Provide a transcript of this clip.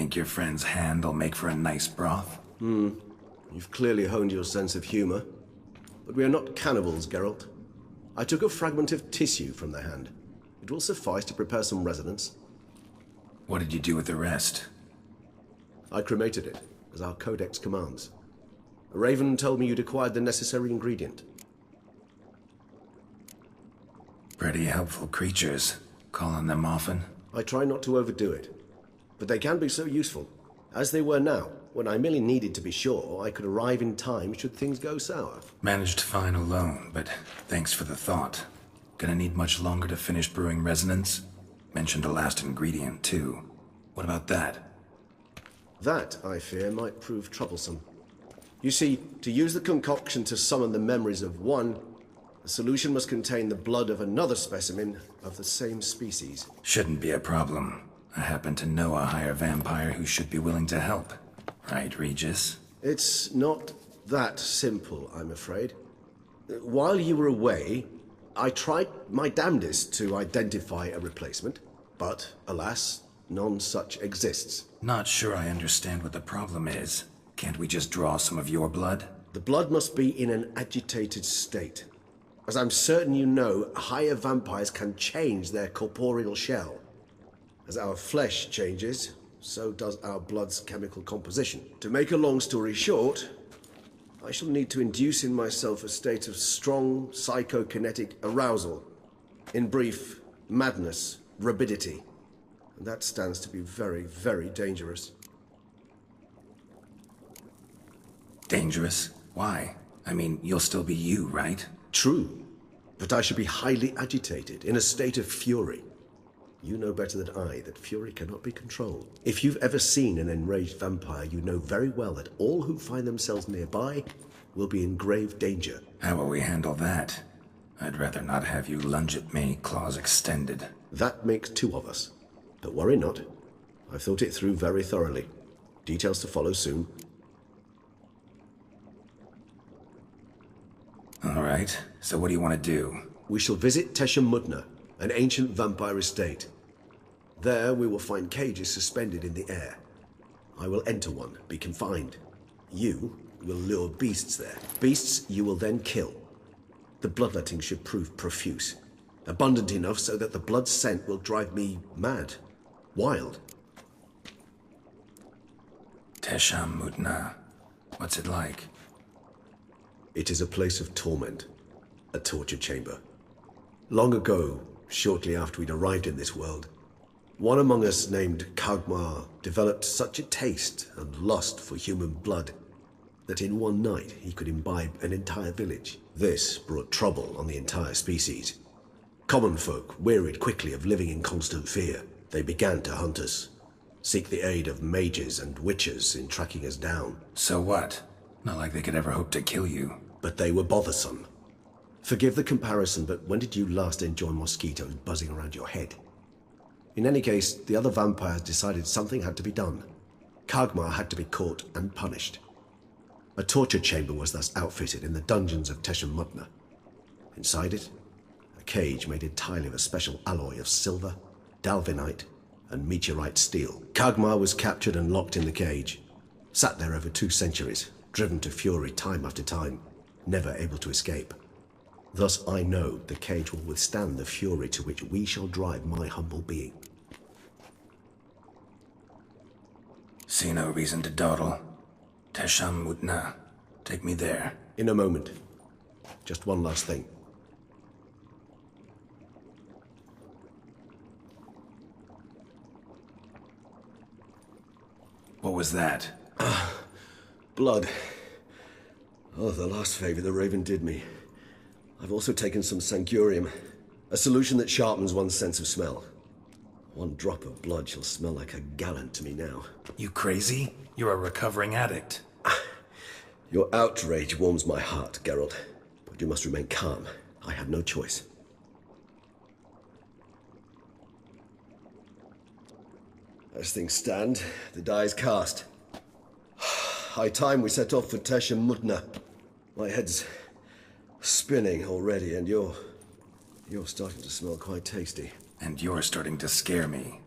Think your friend's hand will make for a nice broth? You've clearly honed your sense of humor. But we are not cannibals, Geralt. I took a fragment of tissue from the hand. It will suffice to prepare some resonance. What did you do with the rest? I cremated it, as our codex commands. A raven told me you'd acquired the necessary ingredient. Pretty helpful creatures. Call on them often? I try not to overdo it. But they can be so useful, as they were now, when I merely needed to be sure I could arrive in time should things go sour. Managed fine alone, but thanks for the thought. Gonna need much longer to finish brewing resonance? Mentioned a last ingredient, too. What about that? That, I fear, might prove troublesome. You see, to use the concoction to summon the memories of one, the solution must contain the blood of another specimen of the same species. Shouldn't be a problem. I happen to know a higher vampire who should be willing to help. Right, Regis? It's not that simple, I'm afraid. While you were away, I tried my damnedest to identify a replacement, but alas, none such exists. Not sure I understand what the problem is. Can't we just draw some of your blood? The blood must be in an agitated state. As I'm certain you know, higher vampires can change their corporeal shell. As our flesh changes, so does our blood's chemical composition. To make a long story short, I shall need to induce in myself a state of strong psychokinetic arousal. In brief, madness, rabidity. And that stands to be very, very dangerous. Dangerous? Why? I mean, you'll still be you, right? True, but I should be highly agitated, in a state of fury. You know better than I that fury cannot be controlled. If you've ever seen an enraged vampire, you know very well that all who find themselves nearby will be in grave danger. How will we handle that? I'd rather not have you lunge at me, claws extended. That makes two of us. But worry not. I've thought it through very thoroughly. Details to follow soon. All right, so what do you want to do? We shall visit Tesha Mudna, an ancient vampire estate. There we will find cages suspended in the air. I will enter one, be confined. You will lure beasts there. Beasts you will then kill. The bloodletting should prove profuse. Abundant enough so that the blood scent will drive me mad. Wild. Tesha Mudna. What's it like? It is a place of torment. A torture chamber. Long ago, shortly after we'd arrived in this world, one among us named Kagmar developed such a taste and lust for human blood that in one night he could imbibe an entire village. This brought trouble on the entire species. Common folk wearied quickly of living in constant fear. They began to hunt us, seek the aid of mages and witches in tracking us down. So what? Not like they could ever hope to kill you. But they were bothersome. Forgive the comparison, but when did you last enjoy mosquitoes buzzing around your head? In any case, the other vampires decided something had to be done. Kagmar had to be caught and punished. A torture chamber was thus outfitted in the dungeons of Tesha Mudna. Inside it, a cage made entirely of a special alloy of silver, dalvinite, and meteorite steel. Kagmar was captured and locked in the cage. Sat there over 2 centuries, driven to fury time after time, never able to escape. Thus I know the cage will withstand the fury to which we shall drive my humble being. See no reason to dawdle. Tesha Mudna. Take me there. In a moment. Just one last thing. What was that? Blood. Oh, the last favor the Raven did me. I've also taken some Sancurium, a solution that sharpens one's sense of smell. One drop of blood shall smell like a gallon to me now. You crazy? You're a recovering addict. Your outrage warms my heart, Geralt. But you must remain calm. I have no choice. As things stand, the die is cast. High time we set off for Tesha Mudna. My head's spinning already, and you're starting to smell quite tasty. And you're starting to scare me.